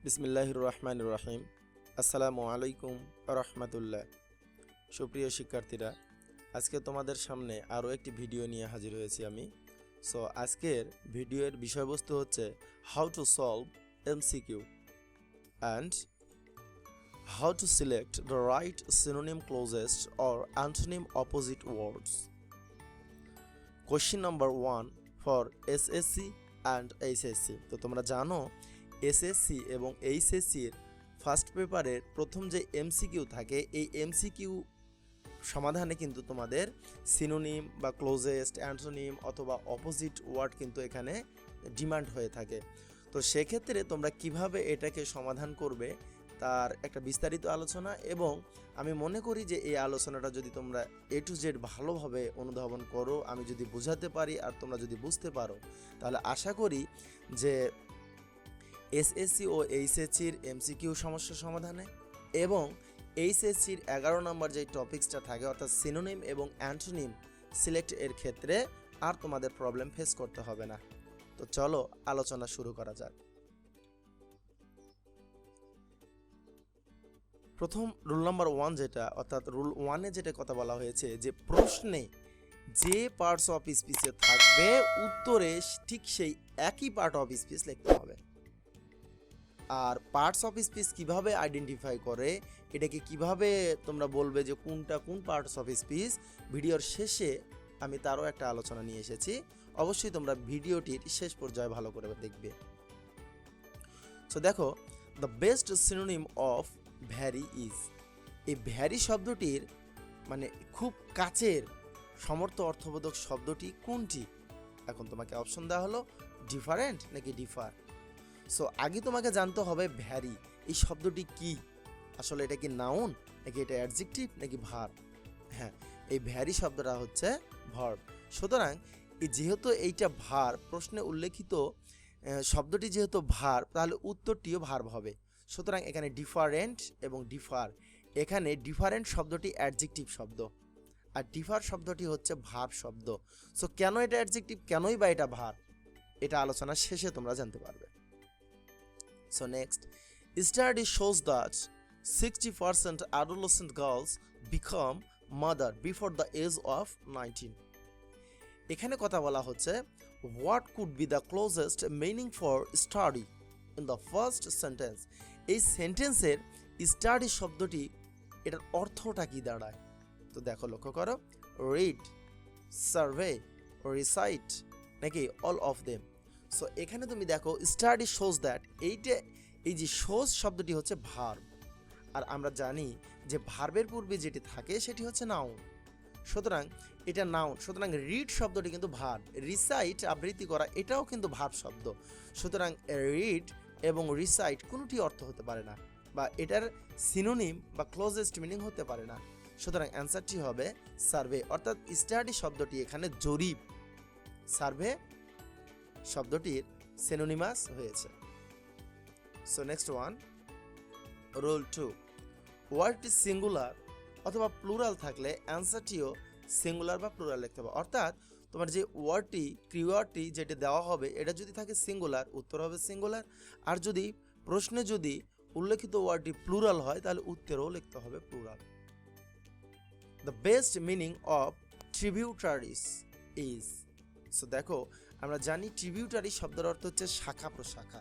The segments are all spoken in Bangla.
বিসমিল্লাহির রহমানির রহিম। আসসালামু আলাইকুম রহমতুল্লাহ। সুপ্রিয় শিক্ষার্থীরা, আজকে তোমাদের সামনে আরও একটি ভিডিও নিয়ে হাজির হয়েছি আমি। সো আজকের ভিডিওর বিষয়বস্তু হচ্ছে how to solve MCQ and how to select the right synonym closest or antonym opposite words. Question number 1 for SSC and HSC। তো তোমরা জানো এসএসসি এবং এইচএসসির ফার্স্ট পেপারের প্রথম যে এমসিকিউ থাকে, এই এমসিকিউ সমাধানে কিন্তু তোমাদের সিনোনিম বা ক্লোজেস্ট, অ্যান্টোনিম অথবা অপোজিট ওয়ার্ড কিন্তু এখানে ডিমান্ড হয়ে থাকে। তো সেক্ষেত্রে তোমরা কিভাবে এটাকে সমাধান করবে তার একটা বিস্তারিত আলোচনা, এবং আমি মনে করি যে এই আলোচনাটা যদি তোমরা A to Z ভালোভাবে অনুধাবন করো, আমি যদি বোঝাতে পারি আর তোমরা যদি বুঝতে পারো, তাহলে আশা করি যে এসএসসি ও এইচএসসির এমসিকিউ সমস্যা সমাধানে এবং এইচএসসির 11 নম্বর যে টপিক্সটা থাকে অর্থাৎ সিনোনিম এবং অ্যান্টোনিম সিলেক্ট এর ক্ষেত্রে আর তোমাদের প্রবলেম ফেস করতে হবে না। তো চলো আলোচনা শুরু করা যাক। প্রথম রুল নাম্বার 1 যেটা, অর্থাৎ রুল 1-এ যেটা কথা বলা হয়েছে যে প্রশ্নে যে পার্টস অফ স্পিচে থাকবে উত্তরে ঠিক সেই একই পার্ট অফ স্পিচ লিখতে হবে। আর পার্টস অফ স্পিচ কিভাবে আইডেন্টিফাই করে, এটাকে কিভাবে তোমরা বলবে যে কোনটা কোন পার্টস অফ স্পিচ, ভিডিওর শেষে আমি তারও একটা আলোচনা নিয়ে এসেছি। অবশ্যই তোমরা ভিডিওটির শেষ পর্যায়ে ভালো করে দেখবে। সো দেখো, the best synonym of vary is, এই ভ্যারি শব্দটির মানে খুব কাছের সমর্থ অর্থবোধক শব্দটি কোনটি? এখন তোমাকে অপশন দেওয়া হলো ডিফারেন্ট নাকি ডিফার। সো আগে তোমাকে জানতে হবে ভ্যারি এই শব্দটি কি, আসলে এটা কি নাউন নাকি এটা অ্যাডজেক্টিভ নাকি ভার্ব। হ্যাঁ, এই ভ্যারি শব্দটা হচ্ছে ভার্ব। সুতরাং যেহেতু এইটা ভার্ব, প্রশ্নে উল্লেখিত শব্দটি যেহেতু ভার্ব, তাহলে উত্তরটিও ভার্ব হবে। সুতরাং এখানে ডিফারেন্ট এবং ডিফার, এখানে ডিফারেন্ট শব্দটি অ্যাডজেক্টিভ শব্দ আর ডিফার শব্দটি হচ্ছে ভার্ব শব্দ। সো কেন এটা অ্যাডজেক্টিভ, কেনই বা এটা ভার্ব, এটা আলোচনার শেষে তোমরা জানতে পারবে। So next, study shows that 60% adolescent girls become mother before the age of 19. এখানে কথা বলা হচ্ছে what could be the closest meaning for study in the first sentence. এই সেন্টেন্সের স্টাডি শব্দটি এটার অর্থটা কি দাঁড়ায়? তো দেখো, লক্ষ্য করো, রিড, সার্ভে, রিসাইট নাকি অল অফ দেম। সো এখানে তুমি দেখো স্টাডি শোজ দ্যাট, এই যে শোজ শব্দটি হচ্ছে ভার্ব, আর আমরা জানি যে ভার্বের পূর্বে যেটি থাকে সেটি হচ্ছে নাউন। সুতরাং এটা নাউন, সুতরাং রিড শব্দটি কিন্তু ভার্ব, রিসাইট আবৃত্তি করা এটাও কিন্তু ভার্ব শব্দ। সুতরাং রিড এবং রিসাইট কোনোটি অর্থ হতে পারে না, বা এটার সিনোনিম বা ক্লোজেস্ট মিনিং হতে পারে না। সুতরাং অ্যান্সারটি হবে সার্ভে, অর্থাৎ স্টাডি শব্দটি এখানে জরিপ, সার্ভে শব্দটির সিনোনিমাস হয়েছে। সো নেক্সট ওয়ান, রুল 2, ওয়ার্ডটি সিঙ্গুলার অথবা প্লুরাল থাকলে অ্যান্সারটিও সিঙ্গুলার বা প্লুরাল লিখতে হবে। অর্থাৎ তোমার যে ওয়ার্ডটি, কিওয়ার্ডটি যেটা দেওয়া হবে, এটা যদি থাকে সিঙ্গুলার, উত্তর হবে সিঙ্গুলার। আর যদি প্রশ্নে যদি উল্লেখিত ওয়ার্ডটি প্লুরাল হয়, তাহলে উত্তরও লিখতে হবে plural. The best meaning of tributaries is. So দেখো, আমরা জানি ট্রিবিউটারি শব্দের অর্থ হচ্ছে শাখা প্রশাখা।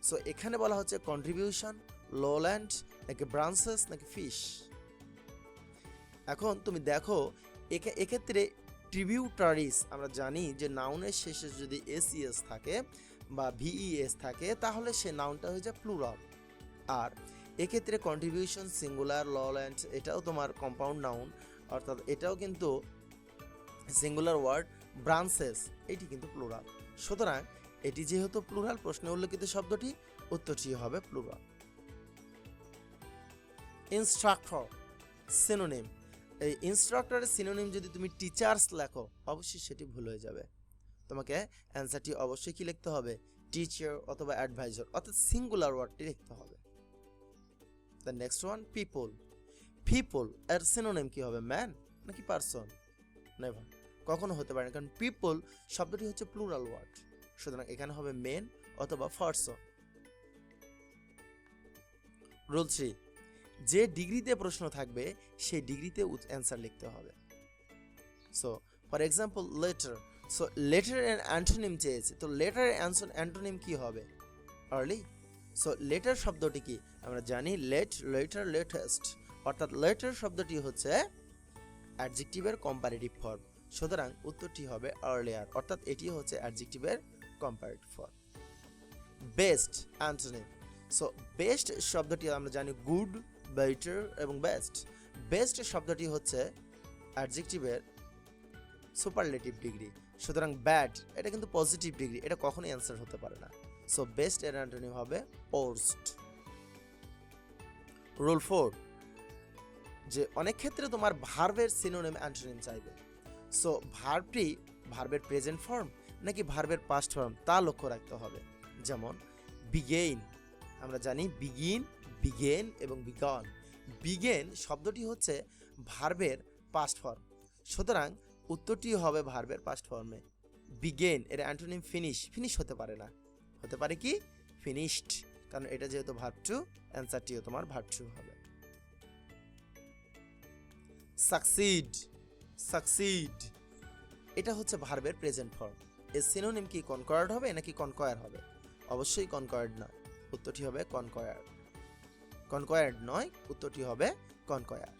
সো এখানে বলা হচ্ছে কন্ট্রিবিউশন, লোল্যান্ড নাকি ব্রাঞ্চেস নাকি ফিশ। এখন তুমি দেখো এক্ষেত্রে ট্রিবিউটারিস, আমরা জানি যে নাউনের শেষে যদি এসইএস থাকে বা ভিইএস থাকে, তাহলে সে নাউনটা হয়ে যায় প্লুরাল। আর এক্ষেত্রে কন্ট্রিবিউশন সিঙ্গুলার, লোল্যান্ড এটাও তোমার কম্পাউন্ড নাউন, অর্থাৎ এটাও কিন্তু সিঙ্গুলার ওয়ার্ড, ব্রাঞ্চেস এটি কিন্তু প্লুরাল। সুতরাং এটি যেহেতু প্লুরাল, প্রশ্নে উল্লেখিত শব্দটি উত্তরটি হবে প্লুরাল। ইনস্ট্রাক্টর সিনোনিম, এই ইনস্ট্রাক্টরের সিনোনিম যদি তুমি টিচার্স লেখো, অবশ্যই সেটি ভুল হয়ে যাবে। তোমাকে অ্যান্সারটি অবশ্যই কি লিখতে হবে, টিচার অথবা অ্যাডভাইজার, অর্থাৎ সিঙ্গুলার ওয়ার্ডটি লিখতে হবে। The next one, people. People এর সিনোনিম কি হবে, ম্যান নাকি পারসন? নেভার, কখনো হতে পারে না, কারণ পিপল শব্দটি হচ্ছে প্লুরাল ওয়ার্ড। সুতরাং এখানে হবে মেন অথবা পারসন। রুল 3, যে ডিগ্রিতে প্রশ্ন থাকবে সেই ডিগ্রিতে অ্যান্সার লিখতে হবে। So for example letter, so letter এর অ্যান্টোনিম চেয়েছে, তো লেটার অ্যান্টোনিম কি হবে? আর্লি। সো লেটার শব্দটি কি? আমরা জানি লেট, লেটার, লেটেস্ট, অর্থাৎ লেটার শব্দটি হচ্ছে অ্যাডজেক্টিভের কম্পারেটিভ ফর্ম, সুতরাং উত্তরটি হবে আর্লিয়ার, অর্থাৎ এটি হচ্ছে অ্যাডজেক্টিভের comparative form. Best antonym, so best শব্দটি আমরা জানি গুড, বেটার এবং বেস্ট। বেস্ট শব্দটি হচ্ছে অ্যাডজেক্টিভের সুপারলেটিভ ডিগ্রি, সুতরাং ব্যাড এটা কিন্তু পজিটিভ ডিগ্রি, এটা কখনোই অ্যান্সার হতে পারে না। সো বেস্ট এর অ্যান্টোনিম হবে ওর্স্ট। রুল 4, যে অনেক ক্ষেত্রে তোমার ভার্বের সিনোনিম অ্যান্টোনিম চাইবে। সো ভার্বের প্রেজেন্ট ফর্ম নাকি ভার্বের পাস্ট ফর্ম তা লক্ষ্য রাখতে হবে। যেমন বিগেইন, আমরা জানি বিগিন, বিগেন এবং বিগন। বিগেন শব্দটি হচ্ছে ভার্বের পাস্ট ফর্ম, সুতরাং উত্তরটি হবে ভার্বের পাস্ট ফর্মে। বিগেন এর অ্যান্টোনিম ফিনিশ, ফিনিশ হতে পারে না, হতে পারে কি ফিনিশড, কারণ এটা যেহেতু ভার্ব টু, অ্যান্সারটিও তোমার ভার্ব টু হবে। সাকসিড, সাকসিড এটা হচ্ছে ভার্বের প্রেজেন্ট ফর্ম, এর সিনোনিম কি কনকয়ার্ড হবে নাকি কনকয়ার হবে? অবশ্যই কনকয়ার্ড নয়, উত্তরটি হবে কনকয়ার। কনকয়ার্ড নয়, উত্তরটি হবে কনকয়ার।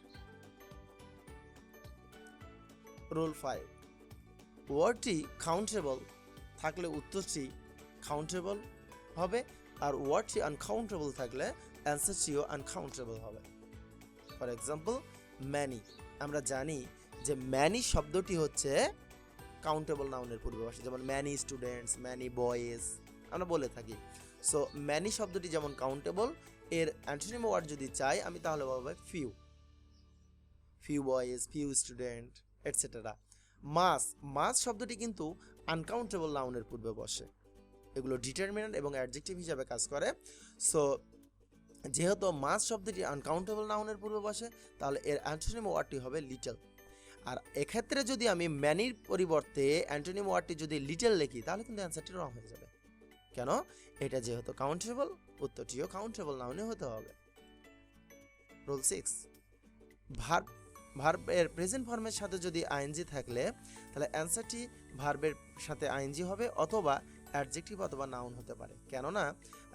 রুল 5, ওয়ার্ডটি কাউন্টেবল থাকলে উত্তরটি কাউন্টেবল হবে, আর ওয়ার্ডটি আনকাউন্টেবল থাকলে অ্যান্সারটিও আনকাউন্টেবল হবে। ফর এক্সাম্পল ম্যানি, আমরা জানি যে ম্যানি শব্দটি হচ্ছে কাউন্টেবল নাউনের পূর্ববাসী, যেমন ম্যানি স্টুডেন্টস, ম্যানি বয়েজ আমরা বলে থাকি। সো ম্যানি শব্দটি যেমন কাউন্টেবল, এর অ্যান্টোনিম ওয়ার্ড যদি চাই আমি তাহলে বলবো few, few boys, few student etcetera. Mass, mass শব্দটি কিন্তু আনকাউন্টেবল নাউনের পূর্বে বসে, এগুলো ডিটারমিনেন্ট এবং অ্যাডজেক্টিভ হিসাবে কাজ করে। সো যেহেতু মাস শব্দটি আনকাউন্টেবল নাউনের পূর্বে বসে, তাহলে এর অ্যান্টোনিম ওয়ার্ডটি হবে লিটল। আর এক্ষেত্রে যদি আমি ম্যানির পরিবর্তে অ্যান্টোনিম ওয়ার্ডটি যদি লিটল লিখি তাহলে কিন্তু অ্যান্সারটি রং হয়ে যাবে। কেন? এটা যেহেতু কাউন্টেবল, উত্তরটিও কাউন্টেবল নাউনে হতে হবে। রুল 6, ভার্বের প্রেজেন্ট ফর্মের সাথে যদি আইএনজি থাকলে তাহলে অ্যান্সারটি ভার্বের সাথে আইএনজি হবে, অথবা অ্যাডজেক্টিভ অথবা নাউন হতে পারে। কেননা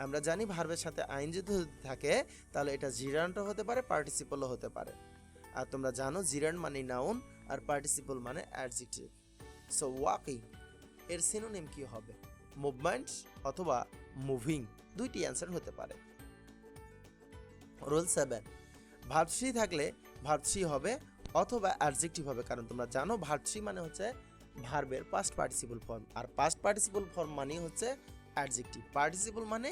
আমরা জানি ভার্বের সাথে আইএনজি যদি থাকে তাহলে এটা জিরান্টও হতে পারে, পার্টিসিপলও হতে পারে। আর তোমরা জানো জিরান্ট মানে নাউন আর পার্টিসিপল মানে অ্যাডজেক্টিভ। সো ওয়াকিং এর সিনোনিম কি হবে? মুভমেন্ট অথবা মুভিং, দুইটি অ্যান্সার হতে পারে। রুল 7, ভার্ব থ্রি থাকলে ভার্ব থ্রি হবে অথবা অ্যাডজেক্টিভ হবে, কারণ তোমরা জানো ভার্ব থ্রি মানে হচ্ছে ভার্বের পাস্ট পার্টিসিপল ফর্ম, আর পাস্ট পার্টিসিপল ফর্ম মানে হচ্ছে অ্যাডজেক্টিভ, পার্টিসিপল মানে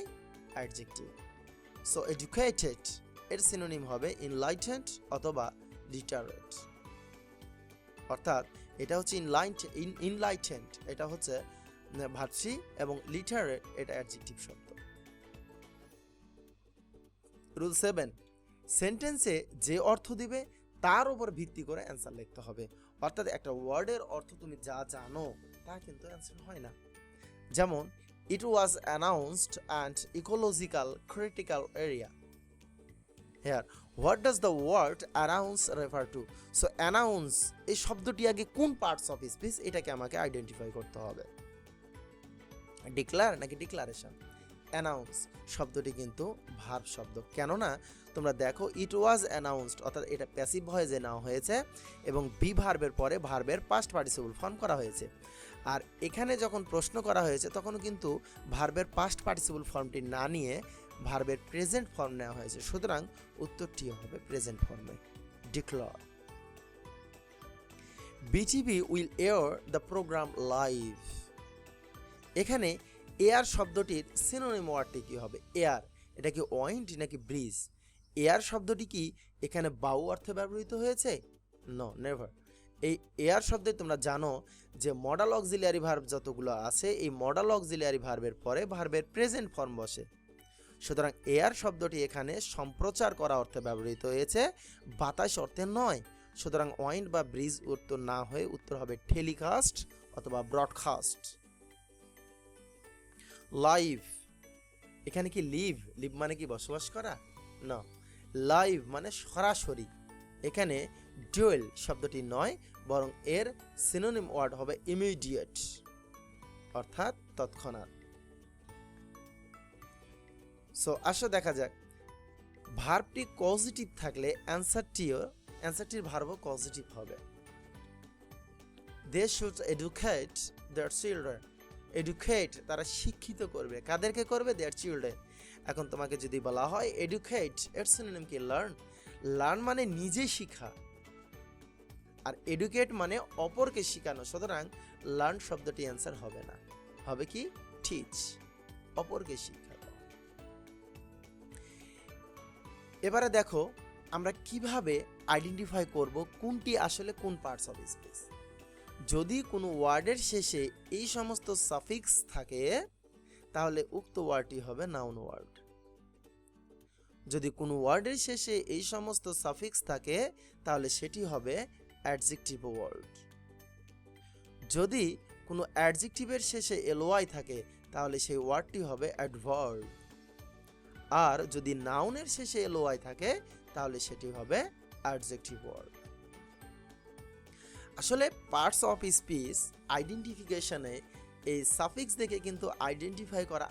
অ্যাডজেক্টিভ। সো এডুকেটেড এর সিনোনিম হবে ইনলাইটেন্ড অথবা লিটারেট, অর্থাৎ এটা হচ্ছে ইনলাইটেন্ড এটা হচ্ছে ভার্ব থ্রি এবং লিটারেট এটা অ্যাডজেক্টিভ শব্দ। রুল 7, সেন্টেন্সে যে অর্থ দিবে তার উপর ভিত্তি করে অ্যান্সার লিখতে হবে, অর্থাৎ একটা ওয়ার্ডের অর্থ তুমি যা জানো তা কিন্তু অ্যান্সার হয় না। যেমন it was announced and ecological critical area. Here what does the word announce refer to? So announce এই শব্দটি আগে কোন পার্টস অফ স্পিচ এটাকে আমাকে আইডেন্টিফাই করতে হবে, ডিক্লার নাকি ডিক্লারেশন। অ্যানাউন্স শব্দটি কিন্তু ভার্ব শব্দ, কেননা তোমরা দেখো ইট ওয়াজ অ্যানাউন্সড অর্থাৎ এটা প্যাসিভ ভয়েসে নেওয়া হয়েছে এবং বি ভার্বের পরে ভার্বের পাস্ট পার্টিসিপল ফর্ম করা হয়েছে। আর এখানে যখন প্রশ্ন করা হয়েছে তখন কিন্তু ভার্বের পাস্ট পার্টিসিপল ফর্মটি না নিয়ে ভার্বের প্রেজেন্ট ফর্ম নেওয়া হয়েছে, সুতরাং উত্তরটি হবে প্রেজেন্ট ফর্মে, declare. BTV will air the program live, এখানে এয়ার শব্দটির সিনোনিম ওয়ার্ডটি কি হবে? এয়ার এটা কি ওয়াইন্ড নাকি ব্রিজ? এয়ার শব্দটি কি এখানে বাউ অর্থে ব্যবহৃত হয়েছে? No, never. এই এয়ার শব্দে তোমরা জানো যে মডাল অক্সিলিয়ারি ভার্ব যতগুলো আছে এই মডাল অক্সিলিয়ারি ভার্বের পরে ভার্বের প্রেজেন্ট ফর্ম বসে, সুতরাং এয়ার শব্দটি এখানে সম্প্রচার করা অর্থে ব্যবহৃত হয়েছে, বাতাস অর্থে নয়। সুতরাং ওয়াইন্ড বা ব্রিজ উত্তর না হয়ে উত্তর হবে টেলিকাস্ট অথবা ব্রডকাস্ট। লাইভ এখানে কি লিভ, লিভ মানে কি বসবাস করা? না, লাইভ মানে সরাসরি। এখানে ডুয়েল শব্দটি নয়, বরং এর সিনোনিম ওয়ার্ড হবে ইমিডিয়েট, অর্থাৎ তৎক্ষণাৎ। সো আসো দেখা যাক, ভার্বটি পজিটিভ থাকলে অ্যান্সারটির ভার্বও পজিটিভ হবে। They should educate their children. Educate, তারা শিক্ষিত করবে। কাদেরকে করবে? Their children. এখন তোমাকে যদি বলা হয় এডুকেট, এর সিনোনিম কি? লার্ন। লার্ন মানে নিজে শিখা, আর এডুকেট মানে অপরকে শিখানো। সুতরাং লার্ন শব্দটি অ্যান্সার হবে না, হবে কি? টিচ, অপরকে শিক্ষা দাও। এবারে দেখো আমরা কিভাবে আইডেন্টিফাই করব কোনটি আসলে কোন পার্টস অফ স্পিচ। যদি কোনো ওয়ার্ডের শেষে এই সমস্ত সাফিক্স থাকে তাহলে উক্ত ওয়ার্ডটি হবে নাউন ওয়ার্ড। যদি কোনো ওয়ার্ডের শেষে এই সমস্ত সাফিক্স থাকে তাহলে সেটি হবে অ্যাডজেক্টিভ ওয়ার্ড। যদি কোনো অ্যাডজেক্টিভের শেষে এলওয়াই থাকে তাহলে সেই ওয়ার্ডটি হবে অ্যাডভার্ব। আর যদি নাউনের শেষে এলওয়াই থাকে তাহলে সেটি হবে অ্যাডজেক্টিভ ওয়ার্ড। আসলে পার্টস অফ স্পিচ আইডেন্টিফিকেশনে এই সাফিক্স দেখে কিন্তু আইডেন্টিফাই করা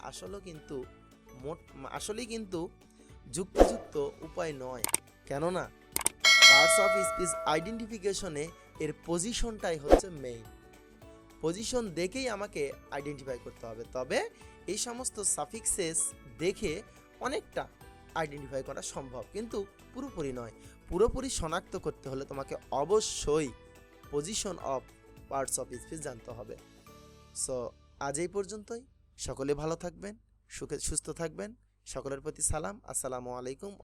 আসলেই কিন্তু যুক্তিযুক্ত উপায় নয়। কেননা পার্টস অফ স্পিচ আইডেন্টিফিকেশনে এর পজিশনটাই হচ্ছে মেইন। পজিশন দেখেই আমাকে আইডেন্টিফাই করতে হবে। তবে এই সমস্ত সাফিক্সেস দেখে অনেকটা আইডেন্টিফাই করা সম্ভব, কিন্তু পুরোপুরি নয়। পুরোপুরি শনাক্ত করতে হলে তোমাকে অবশ্যই position of parts of speech জানতে হবে। সো আজ এই পর্যন্তই। সকলে ভালো থাকবেন, সুস্থ থাকবেন। সকলের প্রতি সালাম। আসসালামু আলাইকুম।